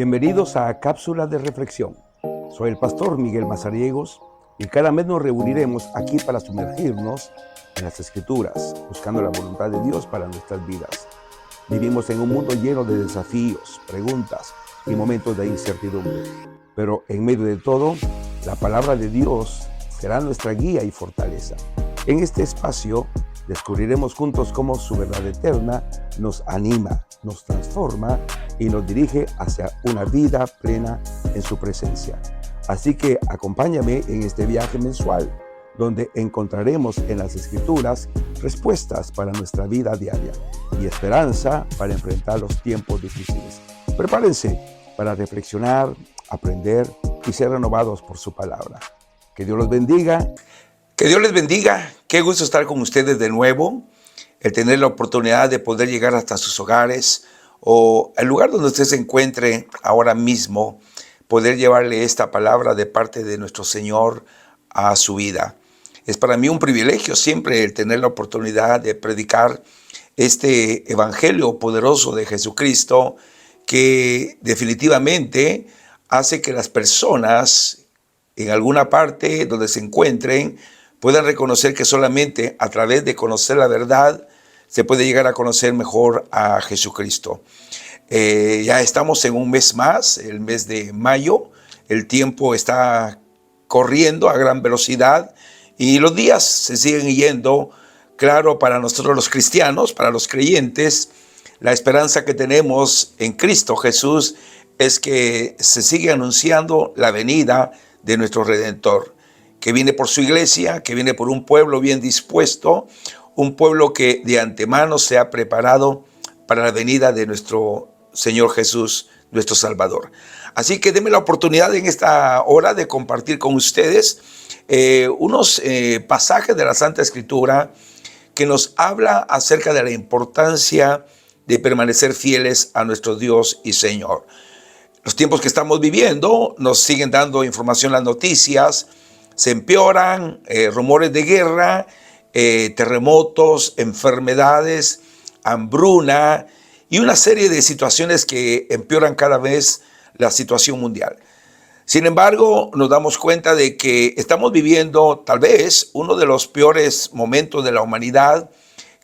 Bienvenidos a Cápsula de Reflexión. Soy el pastor Miguel Mazariegos y cada mes nos reuniremos aquí para sumergirnos en las Escrituras, buscando la voluntad de Dios para nuestras vidas. Vivimos en un mundo lleno de desafíos, preguntas y momentos de incertidumbre. Pero en medio de todo, la palabra de Dios será nuestra guía y fortaleza. En este espacio descubriremos juntos cómo su verdad eterna nos anima, nos transforma y nos dirige hacia una vida plena en su presencia. Así que acompáñame en este viaje mensual, donde encontraremos en las Escrituras respuestas para nuestra vida diaria y esperanza para enfrentar los tiempos difíciles. Prepárense para reflexionar, aprender y ser renovados por su palabra. Que Dios los bendiga. Que Dios les bendiga. Qué gusto estar con ustedes de nuevo. El tener la oportunidad de poder llegar hasta sus hogares o al lugar donde usted se encuentre ahora mismo, poder llevarle esta palabra de parte de nuestro Señor a su vida. Es para mí un privilegio siempre el tener la oportunidad de predicar este evangelio poderoso de Jesucristo, que definitivamente hace que las personas en alguna parte donde se encuentren puedan reconocer que solamente a través de conocer la verdad se puede llegar a conocer mejor a Jesucristo. Ya estamos en un mes más, el mes de mayo. El tiempo está corriendo a gran velocidad y los días se siguen yendo. Claro, para nosotros los cristianos, para los creyentes, la esperanza que tenemos en Cristo Jesús es que se sigue anunciando la venida de nuestro Redentor, que viene por su iglesia, que viene por un pueblo bien dispuesto, un pueblo que de antemano se ha preparado para la venida de nuestro Señor Jesús, nuestro Salvador. Así que denme la oportunidad en esta hora de compartir con ustedes unos pasajes de la Santa Escritura que nos habla acerca de la importancia de permanecer fieles a nuestro Dios y Señor. Los tiempos que estamos viviendo nos siguen dando información, las noticias se empeoran, rumores de guerra, terremotos, enfermedades, hambruna y una serie de situaciones que empeoran cada vez la situación mundial. Sin embargo, nos damos cuenta de que estamos viviendo tal vez uno de los peores momentos de la humanidad,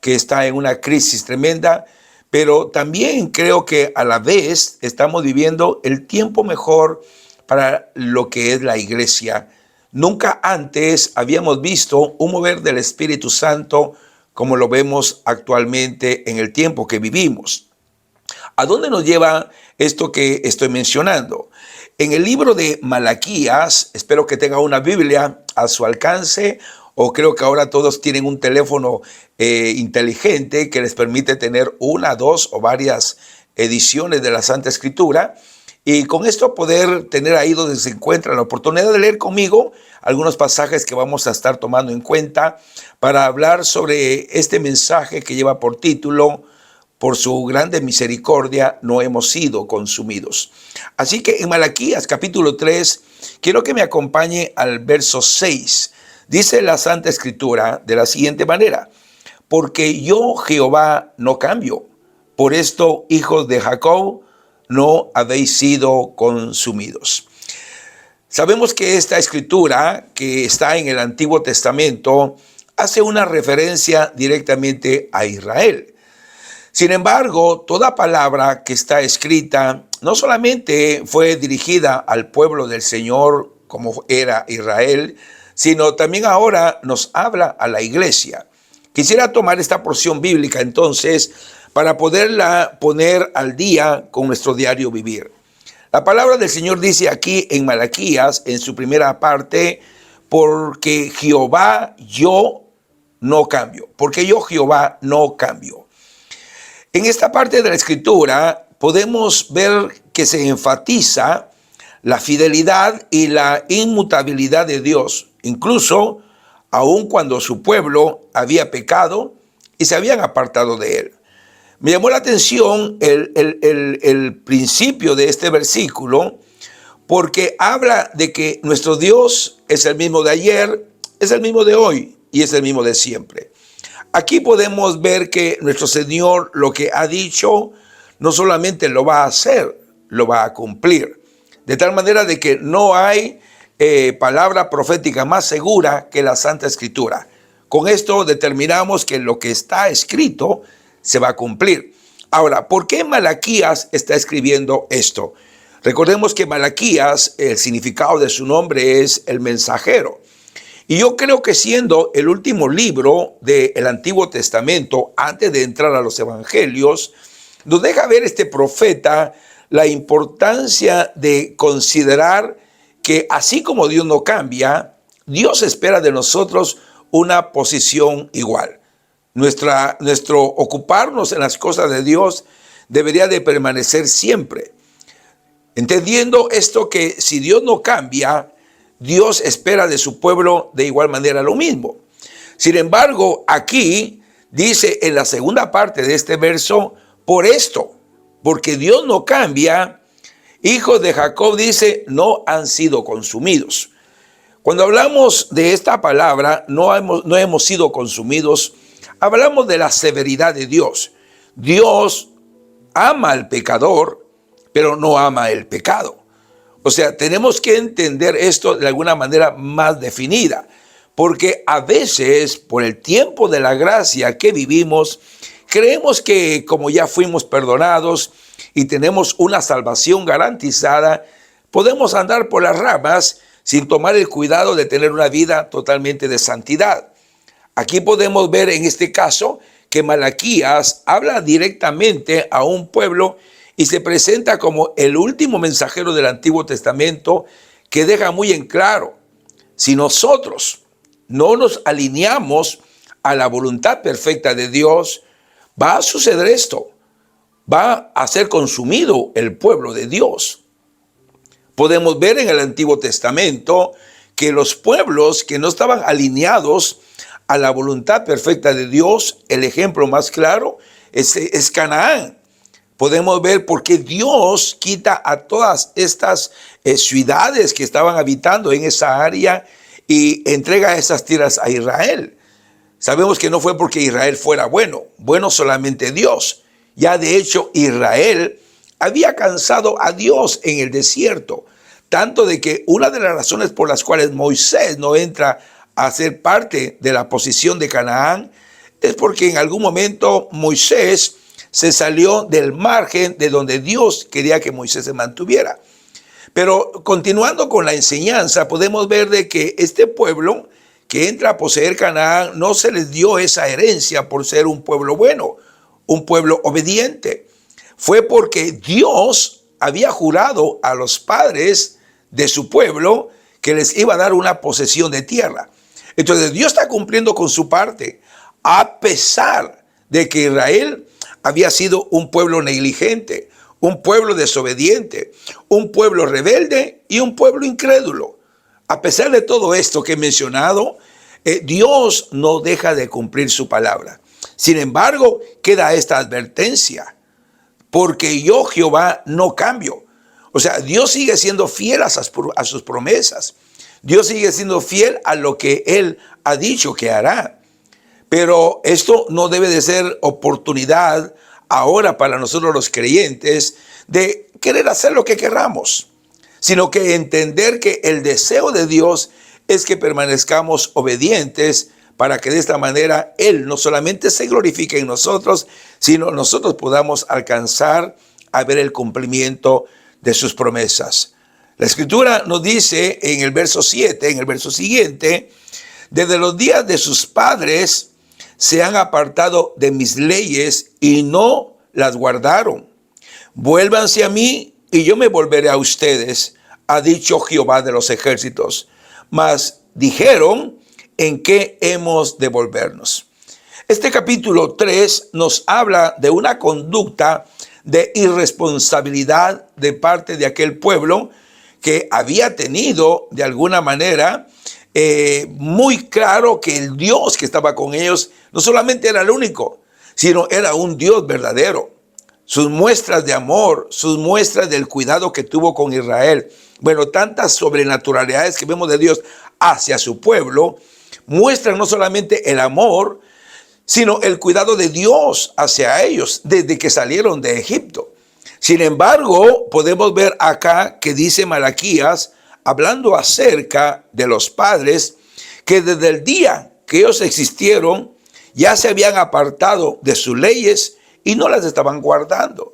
que está en una crisis tremenda, pero también creo que a la vez estamos viviendo el tiempo mejor para lo que es la iglesia. Nunca antes habíamos visto un mover del Espíritu Santo como lo vemos actualmente en el tiempo que vivimos. ¿A dónde nos lleva esto que estoy mencionando? En el libro de Malaquías, espero que tenga una Biblia a su alcance, o creo que ahora todos tienen un teléfono inteligente que les permite tener una, dos o varias ediciones de la Santa Escritura, y con esto poder tener ahí donde se encuentra la oportunidad de leer conmigo algunos pasajes que vamos a estar tomando en cuenta para hablar sobre este mensaje que lleva por título: por su grande misericordia no hemos sido consumidos. Así que en Malaquías capítulo 3, quiero que me acompañe al verso 6. Dice la Santa Escritura de la siguiente manera: porque yo, Jehová, no cambio. Por esto, hijos de Jacob, no habéis sido consumidos. Sabemos que esta escritura, que está en el Antiguo Testamento, hace una referencia directamente a Israel. Sin embargo, toda palabra que está escrita no solamente fue dirigida al pueblo del Señor, como era Israel, sino también ahora nos habla a la iglesia. Quisiera tomar esta porción bíblica entonces para poderla poner al día con nuestro diario vivir. La palabra del Señor dice aquí en Malaquías, en su primera parte: porque Jehová yo no cambio. Porque yo, Jehová, no cambio. En esta parte de la Escritura podemos ver que se enfatiza la fidelidad y la inmutabilidad de Dios, incluso aun cuando su pueblo había pecado y se habían apartado de él. Me llamó la atención el principio de este versículo, porque habla de que nuestro Dios es el mismo de ayer, es el mismo de hoy y es el mismo de siempre. Aquí podemos ver que nuestro Señor lo que ha dicho no solamente lo va a hacer, lo va a cumplir. De tal manera de que no hay palabra profética más segura que la Santa Escritura. Con esto determinamos que lo que está escrito se va a cumplir. Ahora, ¿por qué Malaquías está escribiendo esto? Recordemos que Malaquías, el significado de su nombre es el mensajero. Y yo creo que siendo el último libro del Antiguo Testamento, antes de entrar a los evangelios, nos deja ver este profeta la importancia de considerar que así como Dios no cambia, Dios espera de nosotros una posición igual. Nuestro ocuparnos en las cosas de Dios debería de permanecer siempre. Entendiendo esto, que si Dios no cambia, Dios espera de su pueblo de igual manera lo mismo. Sin embargo, aquí dice en la segunda parte de este verso, por esto, porque Dios no cambia, hijos de Jacob, dice, no han sido consumidos. Cuando hablamos de esta palabra, no hemos sido consumidos, hablamos de la severidad de Dios. Dios ama al pecador, pero no ama el pecado. O sea, tenemos que entender esto de alguna manera más definida, porque a veces, por el tiempo de la gracia que vivimos, creemos que como ya fuimos perdonados y tenemos una salvación garantizada, podemos andar por las ramas sin tomar el cuidado de tener una vida totalmente de santidad. Aquí podemos ver en este caso que Malaquías habla directamente a un pueblo y se presenta como el último mensajero del Antiguo Testamento, que deja muy en claro, si nosotros no nos alineamos a la voluntad perfecta de Dios, va a suceder esto, va a ser consumido el pueblo de Dios. Podemos ver en el Antiguo Testamento que los pueblos que no estaban alineados a la voluntad perfecta de Dios, el ejemplo más claro es Canaán. Podemos ver por qué Dios quita a todas estas ciudades que estaban habitando en esa área y entrega esas tierras a Israel. Sabemos que no fue porque Israel fuera bueno solamente Dios. Ya de hecho Israel había cansado a Dios en el desierto, tanto de que una de las razones por las cuales Moisés no entra a ser parte de la posesión de Canaán es porque en algún momento Moisés se salió del margen de donde Dios quería que Moisés se mantuviera. Pero continuando con la enseñanza, podemos ver de que este pueblo que entra a poseer Canaán no se les dio esa herencia por ser un pueblo bueno, un pueblo obediente. Fue porque Dios había jurado a los padres de su pueblo que les iba a dar una posesión de tierra. Entonces Dios está cumpliendo con su parte, a pesar de que Israel había sido un pueblo negligente, un pueblo desobediente, un pueblo rebelde y un pueblo incrédulo. A pesar de todo esto que he mencionado, Dios no deja de cumplir su palabra. Sin embargo, queda esta advertencia, porque yo, Jehová, no cambio. O sea, Dios sigue siendo fiel a sus promesas. Dios sigue siendo fiel a lo que Él ha dicho que hará. Pero esto no debe de ser oportunidad ahora para nosotros los creyentes de querer hacer lo que queramos, sino que entender que el deseo de Dios es que permanezcamos obedientes para que de esta manera Él no solamente se glorifique en nosotros, sino nosotros podamos alcanzar a ver el cumplimiento de sus promesas. La Escritura nos dice en el verso 7, en el verso siguiente, desde los días de sus padres se han apartado de mis leyes y no las guardaron. Vuélvanse a mí y yo me volveré a ustedes, ha dicho Jehová de los ejércitos. Mas dijeron, ¿en qué hemos de volvernos? Este capítulo 3 nos habla de una conducta de irresponsabilidad de parte de aquel pueblo que había tenido de alguna manera muy claro que el Dios que estaba con ellos no solamente era el único, sino era un Dios verdadero. Sus muestras de amor, sus muestras del cuidado que tuvo con Israel, bueno, tantas sobrenaturalidades que vemos de Dios hacia su pueblo, muestran no solamente el amor, sino el cuidado de Dios hacia ellos desde que salieron de Egipto. Sin embargo, podemos ver acá que dice Malaquías, hablando acerca de los padres, que desde el día que ellos existieron, ya se habían apartado de sus leyes y no las estaban guardando.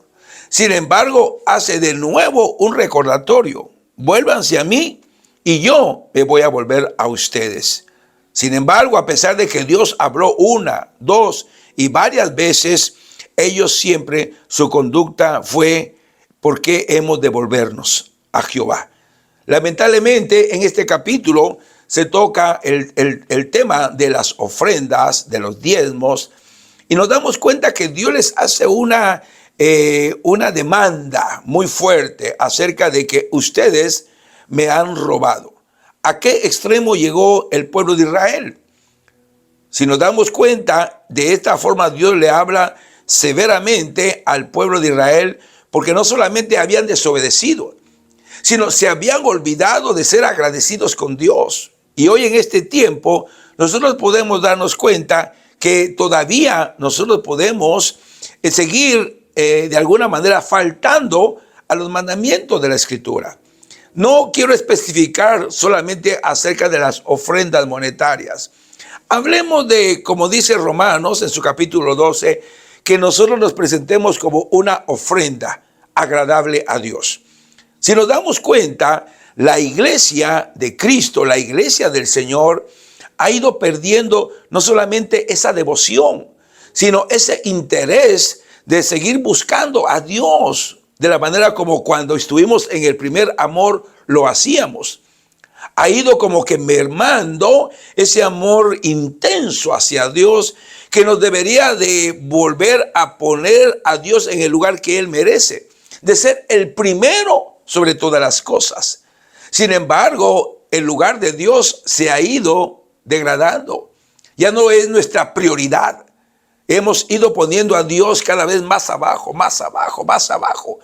Sin embargo, hace de nuevo un recordatorio: vuélvanse a mí y yo me voy a volver a ustedes. Sin embargo, a pesar de que Dios habló una, dos y varias veces, ellos siempre, su conducta fue: ¿por qué hemos de volvernos a Jehová? Lamentablemente, en este capítulo se toca el tema de las ofrendas, de los diezmos, y nos damos cuenta que Dios les hace una demanda muy fuerte acerca de que ustedes me han robado. ¿A qué extremo llegó el pueblo de Israel? Si nos damos cuenta, de esta forma Dios le habla severamente al pueblo de Israel, porque no solamente habían desobedecido, sino se habían olvidado de ser agradecidos con Dios. Y hoy en este tiempo nosotros podemos darnos cuenta que todavía nosotros podemos seguir de alguna manera faltando a los mandamientos de la Escritura. No quiero especificar solamente acerca de las ofrendas monetarias. Hablemos de, como dice Romanos en su capítulo 12, que nosotros nos presentemos como una ofrenda agradable a Dios. Si nos damos cuenta, la iglesia de Cristo, la iglesia del Señor, ha ido perdiendo no solamente esa devoción, sino ese interés de seguir buscando a Dios de la manera como cuando estuvimos en el primer amor lo hacíamos. Ha ido como que mermando ese amor intenso hacia Dios, que nos debería de volver a poner a Dios en el lugar que Él merece, de ser el primero sobre todas las cosas. Sin embargo, el lugar de Dios se ha ido degradando. Ya no es nuestra prioridad. Hemos ido poniendo a Dios cada vez más abajo, más abajo, más abajo.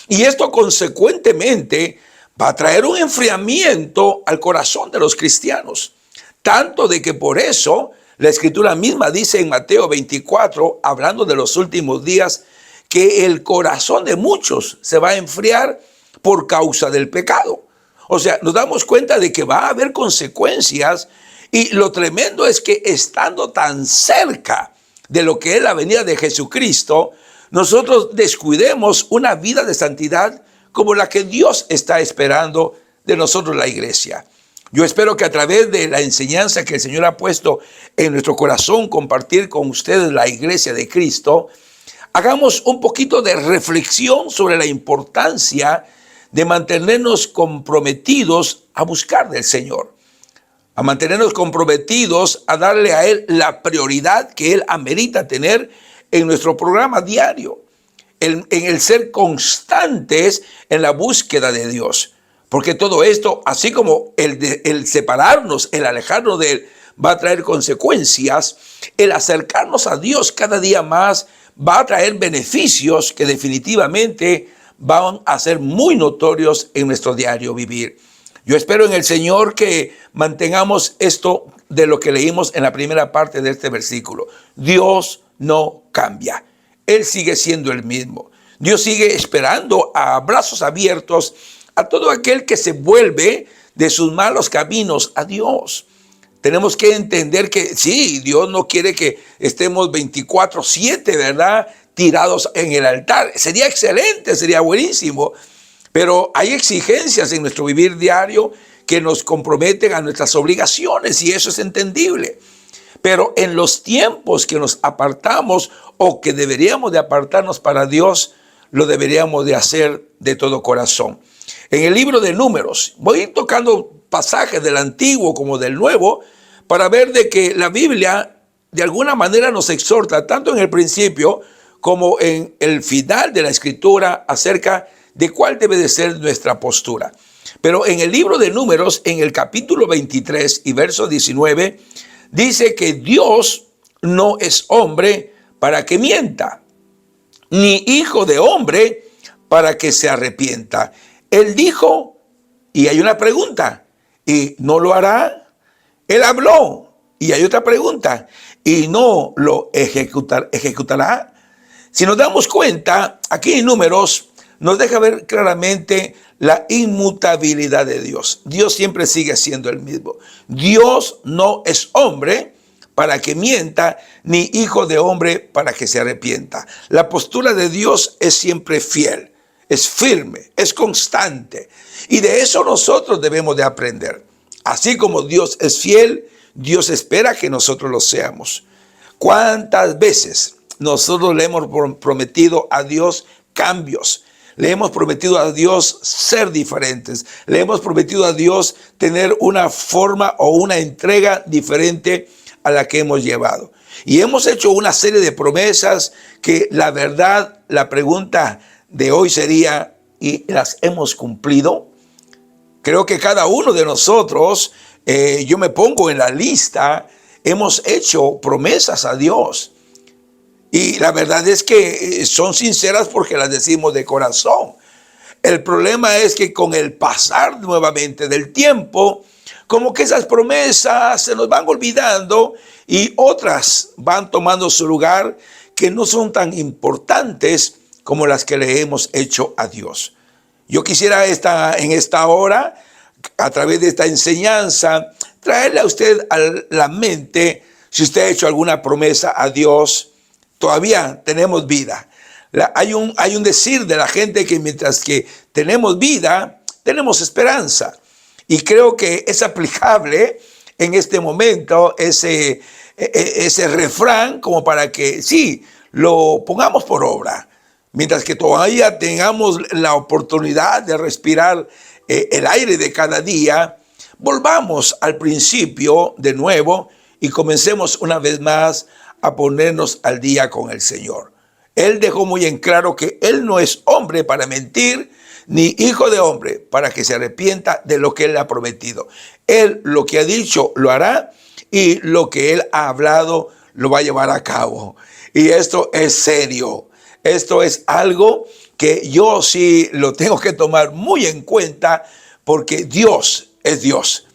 Y esto consecuentemente va a traer un enfriamiento al corazón de los cristianos. Tanto de que por eso la Escritura misma dice en Mateo 24, hablando de los últimos días, que el corazón de muchos se va a enfriar por causa del pecado. O sea, nos damos cuenta de que va a haber consecuencias, y lo tremendo es que estando tan cerca de lo que es la venida de Jesucristo, nosotros descuidemos una vida de santidad como la que Dios está esperando de nosotros, la iglesia. Yo espero que a través de la enseñanza que el Señor ha puesto en nuestro corazón, compartir con ustedes, la iglesia de Cristo, hagamos un poquito de reflexión sobre la importancia de mantenernos comprometidos a buscar del Señor, a mantenernos comprometidos a darle a Él la prioridad que Él amerita tener en nuestro programa diario, en el ser constantes en la búsqueda de Dios. Porque todo esto, así como el separarnos, el alejarnos de Él, va a traer consecuencias, el acercarnos a Dios cada día más va a traer beneficios que definitivamente van a ser muy notorios en nuestro diario vivir. Yo espero en el Señor que mantengamos esto de lo que leímos en la primera parte de este versículo. Dios no cambia. Él sigue siendo el mismo. Dios sigue esperando a brazos abiertos a todo aquel que se vuelve de sus malos caminos a Dios. Tenemos que entender que sí, Dios no quiere que estemos 24/7, ¿verdad?, tirados en el altar. Sería excelente, sería buenísimo, pero hay exigencias en nuestro vivir diario que nos comprometen a nuestras obligaciones, y eso es entendible. Pero en los tiempos que nos apartamos o que deberíamos de apartarnos para Dios, lo deberíamos de hacer de todo corazón. En el libro de Números, voy a ir tocando pasajes del Antiguo como del Nuevo para ver de que la Biblia de alguna manera nos exhorta, tanto en el principio como en el final de la Escritura, acerca de cuál debe de ser nuestra postura. Pero en el libro de Números, en el capítulo 23 y verso 19, dice que Dios no es hombre para que mienta, ni hijo de hombre para que se arrepienta. Él dijo, y hay una pregunta, ¿y no lo hará? Él habló, y hay otra pregunta, ¿y no lo ejecutará? Si nos damos cuenta, aquí en Números, nos deja ver claramente la inmutabilidad de Dios. Dios siempre sigue siendo el mismo. Dios no es hombre para que mienta, ni hijo de hombre para que se arrepienta. La postura de Dios es siempre fiel, es firme, es constante. Y de eso nosotros debemos de aprender. Así como Dios es fiel, Dios espera que nosotros lo seamos. ¿Cuántas veces nosotros le hemos prometido a Dios cambios? Le hemos prometido a Dios ser diferentes. Le hemos prometido a Dios tener una forma o una entrega diferente a la que hemos llevado. Y hemos hecho una serie de promesas que la verdad, la pregunta de hoy sería, ¿y las hemos cumplido? Creo que cada uno de nosotros, yo me pongo en la lista, hemos hecho promesas a Dios. Y la verdad es que son sinceras porque las decimos de corazón. El problema es que con el pasar nuevamente del tiempo, como que esas promesas se nos van olvidando y otras van tomando su lugar que no son tan importantes como las que le hemos hecho a Dios. Yo quisiera en esta hora, a través de esta enseñanza, traerle a usted a la mente, si usted ha hecho alguna promesa a Dios, todavía tenemos vida. Hay un decir de la gente que mientras que tenemos vida, tenemos esperanza. Y creo que es aplicable en este momento ese refrán como para que sí, lo pongamos por obra. Mientras que todavía tengamos la oportunidad de respirar el aire de cada día, volvamos al principio de nuevo y comencemos una vez más a ponernos al día con el Señor. Él dejó muy en claro que Él no es hombre para mentir, ni hijo de hombre para que se arrepienta de lo que Él ha prometido. Él lo que ha dicho lo hará y lo que Él ha hablado lo va a llevar a cabo. Y esto es serio. Esto es algo que yo sí lo tengo que tomar muy en cuenta porque Dios es Dios.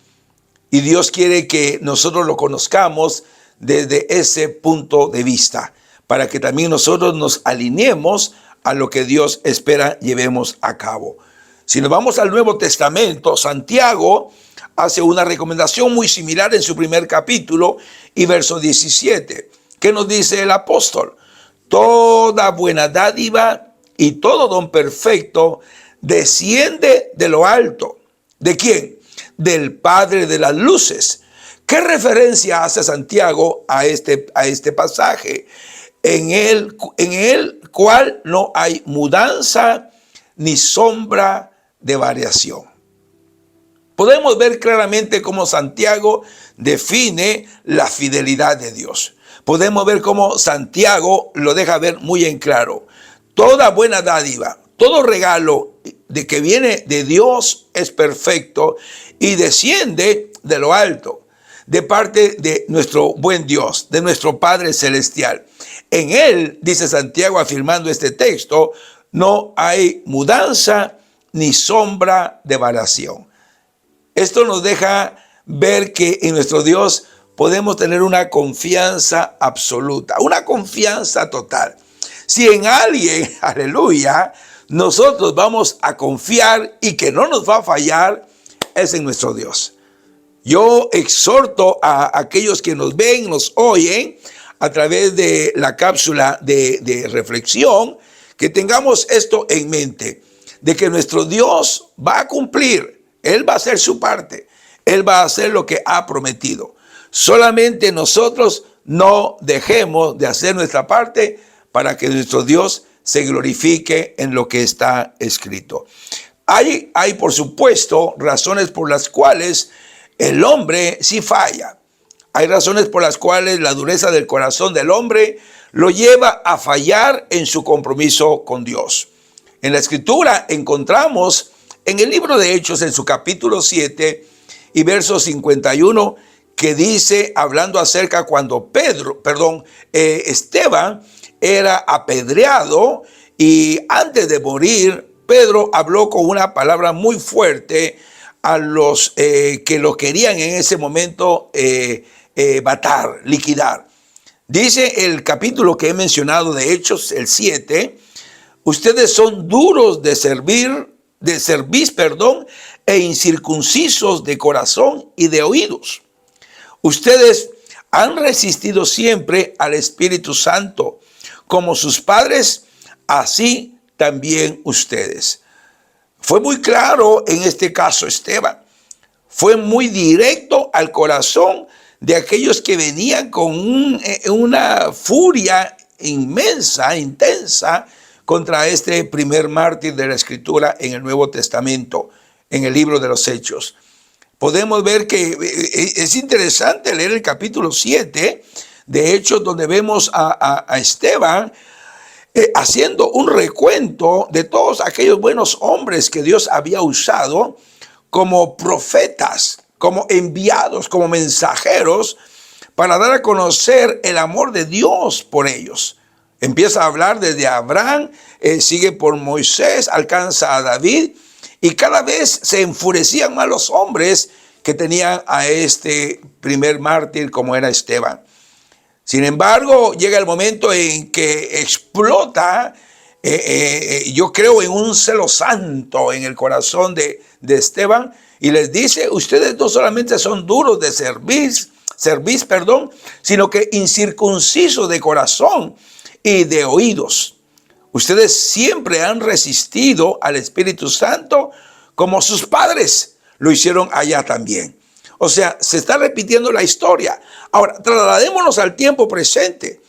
Y Dios quiere que nosotros lo conozcamos desde ese punto de vista, para que también nosotros nos alineemos a lo que Dios espera llevemos a cabo. Si nos vamos al Nuevo Testamento, Santiago hace una recomendación muy similar en su primer capítulo y verso 17. ¿Qué nos dice el apóstol? Toda buena dádiva y todo don perfecto desciende de lo alto. ¿De quién? Del Padre de las luces. ¿Qué referencia hace Santiago a este pasaje? En el cual no hay mudanza ni sombra de variación. Podemos ver claramente cómo Santiago define la fidelidad de Dios. Podemos ver cómo Santiago lo deja ver muy en claro. Toda buena dádiva, todo regalo de que viene de Dios es perfecto y desciende de lo alto, de parte de nuestro buen Dios, de nuestro Padre Celestial. En Él, dice Santiago afirmando este texto, no hay mudanza ni sombra de variación. Esto nos deja ver que en nuestro Dios podemos tener una confianza absoluta, una confianza total. Si en alguien, aleluya, nosotros vamos a confiar y que no nos va a fallar, es en nuestro Dios. Yo exhorto a aquellos que nos ven, nos oyen a través de la cápsula de reflexión, que tengamos esto en mente, de que nuestro Dios va a cumplir, Él va a hacer su parte, Él va a hacer lo que ha prometido. Solamente nosotros no dejemos de hacer nuestra parte para que nuestro Dios se glorifique en lo que está escrito. Hay por supuesto razones por las cuales el hombre sí falla. Hay razones por las cuales la dureza del corazón del hombre lo lleva a fallar en su compromiso con Dios. En la Escritura encontramos en el libro de Hechos, en su capítulo 7 y verso 51, que dice, hablando acerca cuando Esteban era apedreado y antes de morir, Pedro habló con una palabra muy fuerte a los que lo querían en ese momento matar, liquidar. Dice el capítulo que he mencionado de Hechos, el 7, ustedes son duros de cerviz, e incircuncisos de corazón y de oídos. Ustedes han resistido siempre al Espíritu Santo, como sus padres, así también ustedes. Fue muy claro en este caso Esteban. Fue muy directo al corazón de aquellos que venían con una furia inmensa, intensa, contra este primer mártir de la Escritura en el Nuevo Testamento, en el libro de los Hechos. Podemos ver que es interesante leer el capítulo 7 de Hechos, donde vemos a Esteban haciendo un recuento de todos aquellos buenos hombres que Dios había usado como profetas, como enviados, como mensajeros, para dar a conocer el amor de Dios por ellos. Empieza a hablar desde Abraham, sigue por Moisés, alcanza a David, y cada vez se enfurecían más los hombres que tenían a este primer mártir como era Esteban. Sin embargo, llega el momento en que explota, yo creo, en un celo santo en el corazón de Esteban, y les dice: ustedes no solamente son duros de cerviz, sino que incircuncisos de corazón y de oídos. Ustedes siempre han resistido al Espíritu Santo como sus padres lo hicieron allá también. O sea, se está repitiendo la historia. Ahora, trasladémonos al tiempo presente.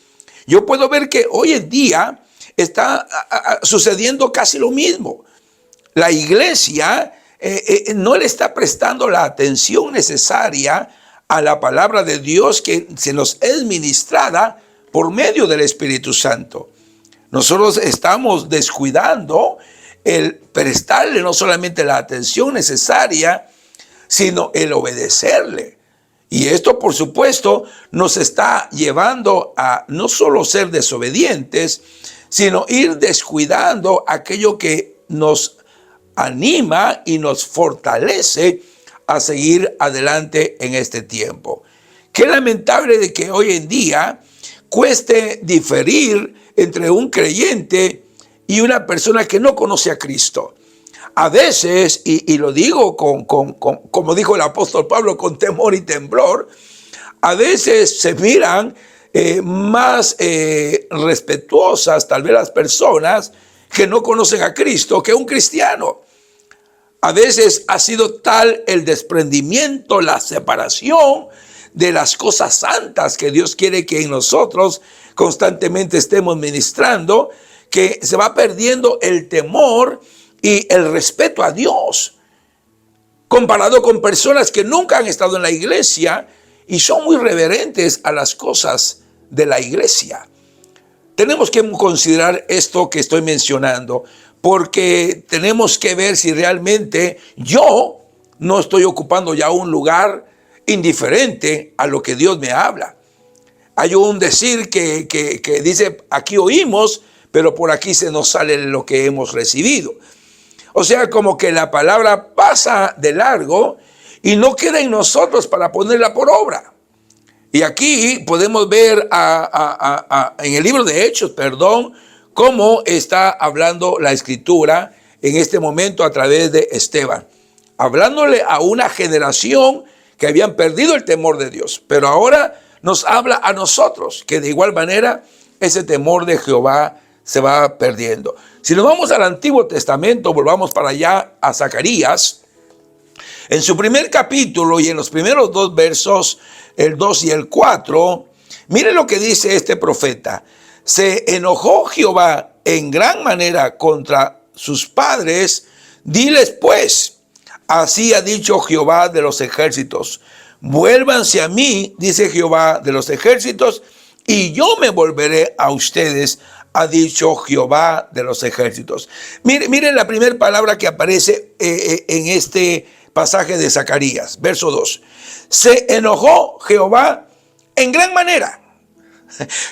Yo puedo ver que hoy en día está sucediendo casi lo mismo. La iglesia no le está prestando la atención necesaria a la palabra de Dios que se nos es ministrada por medio del Espíritu Santo. Nosotros estamos descuidando el prestarle no solamente la atención necesaria, sino el obedecerle. Y esto, por supuesto, nos está llevando a no solo ser desobedientes, sino ir descuidando aquello que nos anima y nos fortalece a seguir adelante en este tiempo. Qué lamentable de que hoy en día cueste diferir entre un creyente y una persona que no conoce a Cristo. A veces, y lo digo como dijo el apóstol Pablo, con temor y temblor, a veces se miran más respetuosas tal vez las personas que no conocen a Cristo que un cristiano. A veces ha sido tal el desprendimiento, la separación de las cosas santas que Dios quiere que en nosotros constantemente estemos ministrando, que se va perdiendo el temor y el respeto a Dios, comparado con personas que nunca han estado en la iglesia y son muy reverentes a las cosas de la iglesia. Tenemos que considerar esto que estoy mencionando, porque tenemos que ver si realmente yo no estoy ocupando ya un lugar indiferente a lo que Dios me habla. Hay un decir que dice: aquí oímos, pero por aquí se nos sale lo que hemos recibido. O sea, como que la palabra pasa de largo y no queda en nosotros para ponerla por obra. Y aquí podemos ver en el libro de Hechos, cómo está hablando la Escritura en este momento a través de Esteban, hablándole a una generación que habían perdido el temor de Dios, pero ahora nos habla a nosotros, que de igual manera ese temor de Jehová se va perdiendo. Si nos vamos al Antiguo Testamento, volvamos para allá a Zacarías, en su primer capítulo y en los primeros 2 versos, el 2 y el 4, mire lo que dice este profeta: se enojó Jehová en gran manera contra sus padres, diles pues, así ha dicho Jehová de los ejércitos, vuélvanse a mí, dice Jehová de los ejércitos, y yo me volveré a ustedes, ha dicho Jehová de los ejércitos. Miren la primera palabra que aparece en este pasaje de Zacarías, verso 2. Se enojó Jehová en gran manera.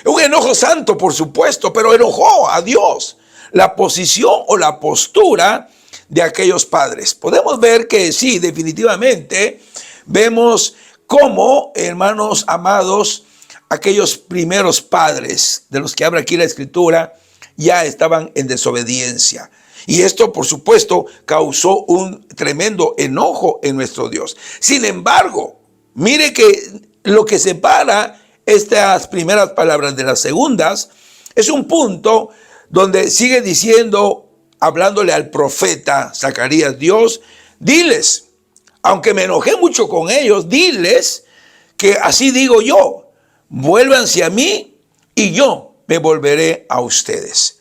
Un enojo santo, por supuesto, pero enojó a Dios. La posición o la postura de aquellos padres. Podemos ver que sí, definitivamente, vemos cómo, hermanos amados, aquellos primeros padres de los que habla aquí la Escritura, ya estaban en desobediencia. Y esto, por supuesto, causó un tremendo enojo en nuestro Dios. Sin embargo, mire que lo que separa estas primeras palabras de las segundas es un punto donde sigue diciendo, hablándole al profeta Zacarías, Dios, diles, aunque me enojé mucho con ellos, diles que así digo yo, vuélvanse a mí y yo me volveré a ustedes.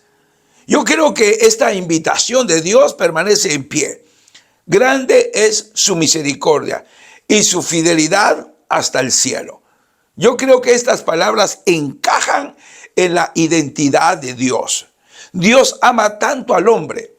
Yo creo que esta invitación de Dios permanece en pie. Grande es su misericordia y su fidelidad hasta el cielo. Yo creo que estas palabras encajan en la identidad de Dios. Dios ama tanto al hombre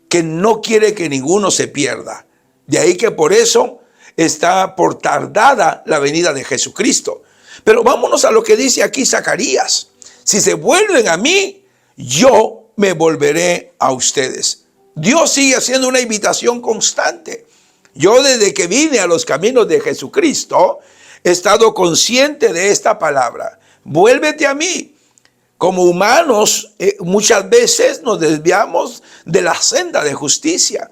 que no quiere que ninguno se pierda. De ahí que por eso está por tardada la venida de Jesucristo. Pero vámonos a lo que dice aquí Zacarías. Si se vuelven a mí, yo me volveré a ustedes. Dios sigue haciendo una invitación constante. Yo desde que vine a los caminos de Jesucristo he estado consciente de esta palabra. Vuélvete a mí. Como humanos, muchas veces nos desviamos de la senda de justicia.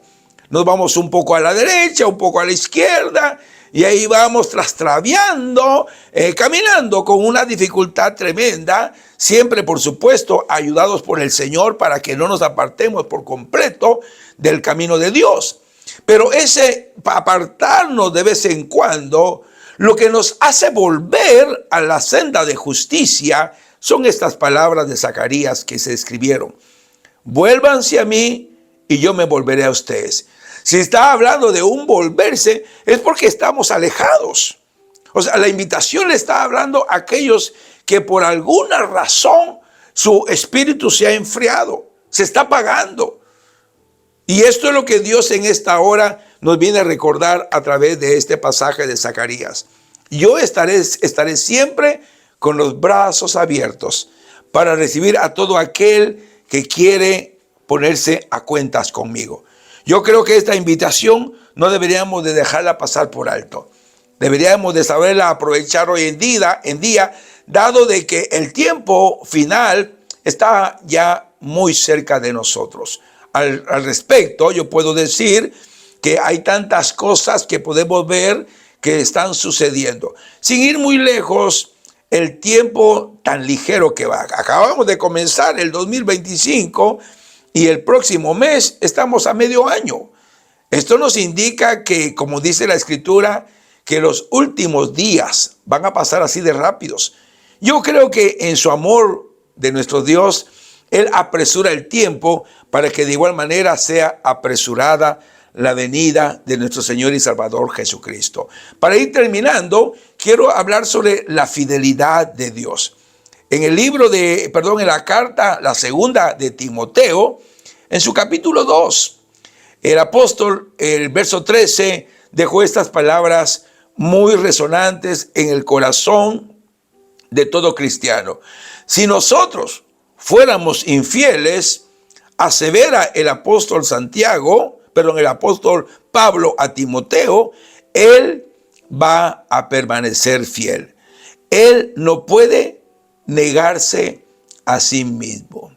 Nos vamos un poco a la derecha, un poco a la izquierda, y ahí vamos trastraviando, caminando con una dificultad tremenda, siempre, por supuesto, ayudados por el Señor para que no nos apartemos por completo del camino de Dios. Pero ese apartarnos de vez en cuando, lo que nos hace volver a la senda de justicia, son estas palabras de Zacarías que se escribieron. Vuélvanse a mí y yo me volveré a ustedes. Si está hablando de un volverse, es porque estamos alejados. O sea, la invitación le está hablando a aquellos que por alguna razón su espíritu se ha enfriado, se está apagando. Y esto es lo que Dios en esta hora nos viene a recordar a través de este pasaje de Zacarías. Yo estaré siempre con los brazos abiertos para recibir a todo aquel que quiere ponerse a cuentas conmigo. Yo creo que esta invitación no deberíamos de dejarla pasar por alto. Deberíamos de saberla aprovechar hoy en día, dado de que el tiempo final está ya muy cerca de nosotros. Al respecto, yo puedo decir que hay tantas cosas que podemos ver que están sucediendo. Sin ir muy lejos, el tiempo tan ligero que va. Acabamos de comenzar el 2025 y el próximo mes estamos a medio año. Esto nos indica que, como dice la Escritura, que los últimos días van a pasar así de rápidos. Yo creo que en su amor de nuestro Dios, Él apresura el tiempo para que de igual manera sea apresurada la venida de nuestro Señor y Salvador Jesucristo. Para ir terminando, quiero hablar sobre la fidelidad de Dios. En la carta, la segunda de Timoteo, en su capítulo 2, el apóstol, el verso 13, dejó estas palabras muy resonantes en el corazón de todo cristiano. Si nosotros fuéramos infieles, asevera el apóstol el apóstol Pablo a Timoteo, él va a permanecer fiel. Él no puede negarse a sí mismo.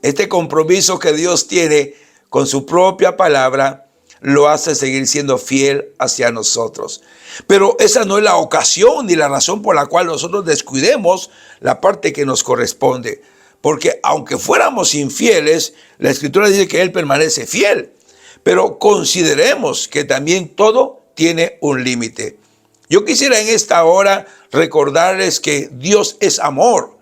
Este compromiso que Dios tiene con su propia palabra lo hace seguir siendo fiel hacia nosotros. Pero esa no es la ocasión ni la razón por la cual nosotros descuidemos la parte que nos corresponde. Porque aunque fuéramos infieles, la Escritura dice que Él permanece fiel. Pero consideremos que también todo tiene un límite. Yo quisiera en esta hora recordarles que Dios es amor.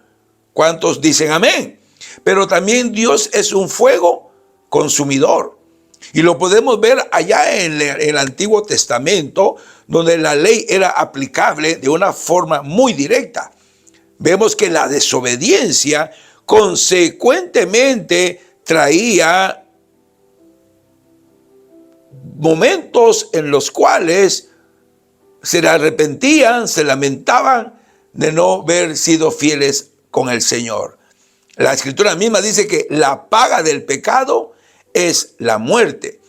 ¿Cuántos dicen amén? Pero también Dios es un fuego consumidor. Y lo podemos ver allá en el Antiguo Testamento, donde la ley era aplicable de una forma muy directa. Vemos que la desobediencia consecuentemente traía momentos en los cuales se arrepentían, se lamentaban de no haber sido fieles con el Señor. La Escritura misma dice que la paga del pecado es la muerte.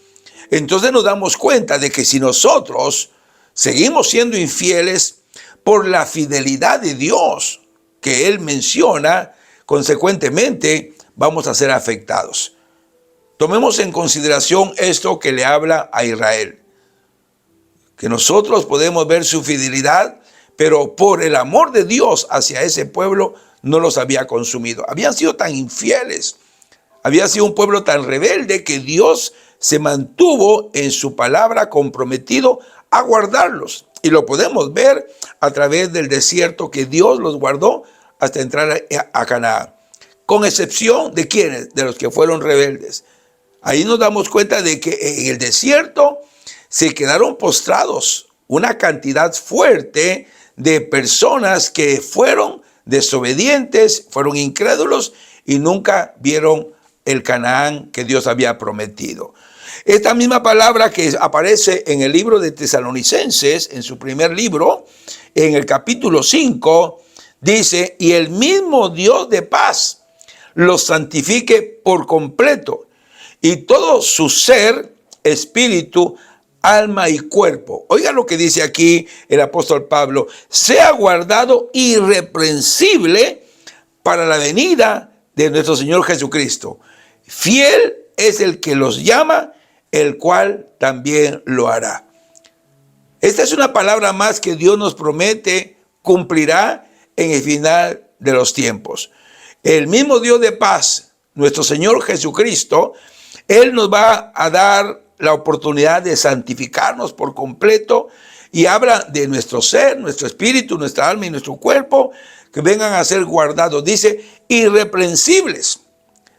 Entonces nos damos cuenta de que si nosotros seguimos siendo infieles por la fidelidad de Dios que Él menciona, consecuentemente vamos a ser afectados. Tomemos en consideración esto que le habla a Israel, que nosotros podemos ver su fidelidad, pero por el amor de Dios hacia ese pueblo no los había consumido. Habían sido tan infieles, había sido un pueblo tan rebelde que Dios se mantuvo en su palabra comprometido a guardarlos. Y lo podemos ver a través del desierto, que Dios los guardó hasta entrar a Canaán. Con excepción de quienes, de los que fueron rebeldes. Ahí nos damos cuenta de que en el desierto se quedaron postrados una cantidad fuerte de personas que fueron desobedientes, fueron incrédulos y nunca vieron el Canaán que Dios había prometido. Esta misma palabra que aparece en el libro de Tesalonicenses, en su primer libro, en el capítulo 5, dice: y el mismo Dios de paz los santifique por completo, y todo su ser, espíritu, alma y cuerpo. Oiga lo que dice aquí el apóstol Pablo: sea guardado irreprensible para la venida de nuestro Señor Jesucristo. Fiel es el que los llama, el cual también lo hará. Esta es una palabra más que Dios nos promete cumplirá en el final de los tiempos. El mismo Dios de paz, nuestro Señor Jesucristo, Él nos va a dar la oportunidad de santificarnos por completo, y habla de nuestro ser, nuestro espíritu, nuestra alma y nuestro cuerpo, que vengan a ser guardados, dice, irreprensibles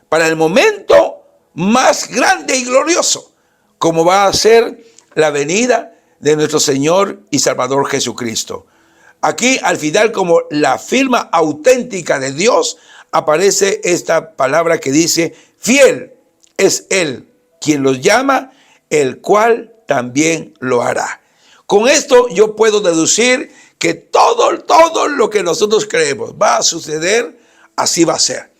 para el momento más grande y glorioso, como va a ser la venida de nuestro Señor y Salvador Jesucristo. Aquí al final, como la firma auténtica de Dios, aparece esta palabra que dice: fiel es Él quien los llama, el cual también lo hará. Con esto yo puedo deducir que todo lo que nosotros creemos va a suceder, así va a ser.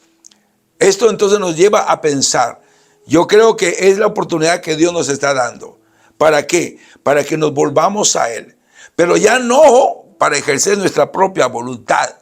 Esto entonces nos lleva a pensar. Yo creo que es la oportunidad que Dios nos está dando. ¿Para qué? Para que nos volvamos a Él. Pero ya no para ejercer nuestra propia voluntad,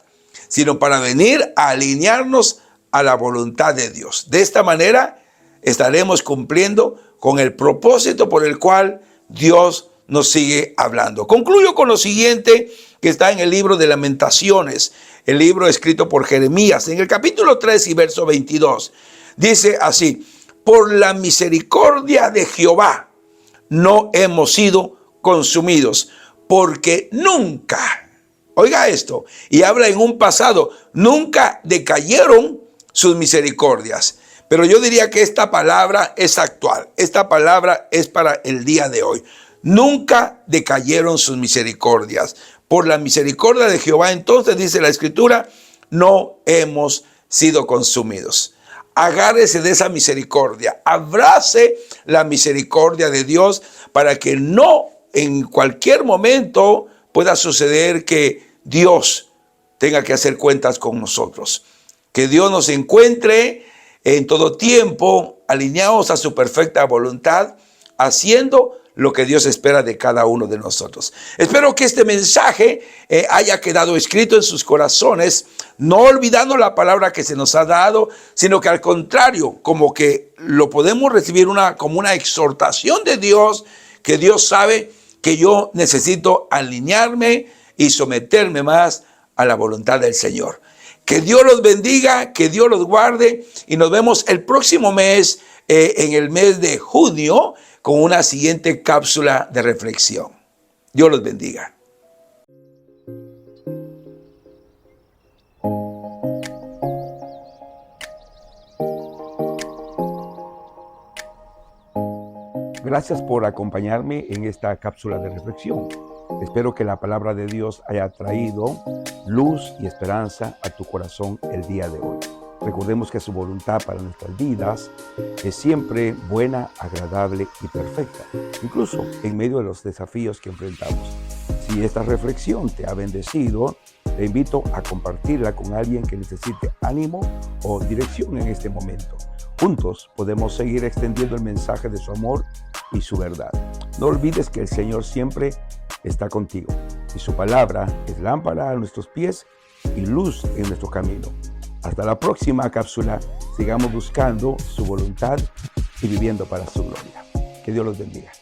sino para venir a alinearnos a la voluntad de Dios. De esta manera estaremos cumpliendo con el propósito por el cual Dios nos sigue hablando. Concluyo con lo siguiente, que está en el libro de Lamentaciones, el libro escrito por Jeremías, en el capítulo 3 y verso 22. Dice así: por la misericordia de Jehová no hemos sido consumidos, porque nunca, oiga esto, y habla en un pasado, nunca decayeron sus misericordias. Pero yo diría que esta palabra es actual, esta palabra es para el día de hoy. Nunca decayeron sus misericordias. Por la misericordia de Jehová, entonces, dice la Escritura, no hemos sido consumidos. Agárrese de esa misericordia, abrace la misericordia de Dios, para que no en cualquier momento pueda suceder que Dios tenga que hacer cuentas con nosotros. Que Dios nos encuentre en todo tiempo alineados a su perfecta voluntad, haciendo lo que Dios espera de cada uno de nosotros. Espero que este mensaje haya quedado escrito en sus corazones, no olvidando la palabra que se nos ha dado, sino que al contrario, como que lo podemos recibir como una exhortación de Dios, que Dios sabe que yo necesito alinearme y someterme más a la voluntad del Señor. Que Dios los bendiga, que Dios los guarde, y nos vemos el próximo mes, en el mes de junio, con una siguiente cápsula de reflexión. Dios los bendiga. Gracias por acompañarme en esta cápsula de reflexión. Espero que la palabra de Dios haya traído luz y esperanza a tu corazón el día de hoy. Recordemos que su voluntad para nuestras vidas es siempre buena, agradable y perfecta, incluso en medio de los desafíos que enfrentamos. Si esta reflexión te ha bendecido, te invito a compartirla con alguien que necesite ánimo o dirección en este momento. Juntos podemos seguir extendiendo el mensaje de su amor y su verdad. No olvides que el Señor siempre está contigo y su palabra es lámpara a nuestros pies y luz en nuestro camino. Hasta la próxima cápsula. Sigamos buscando su voluntad y viviendo para su gloria. Que Dios los bendiga.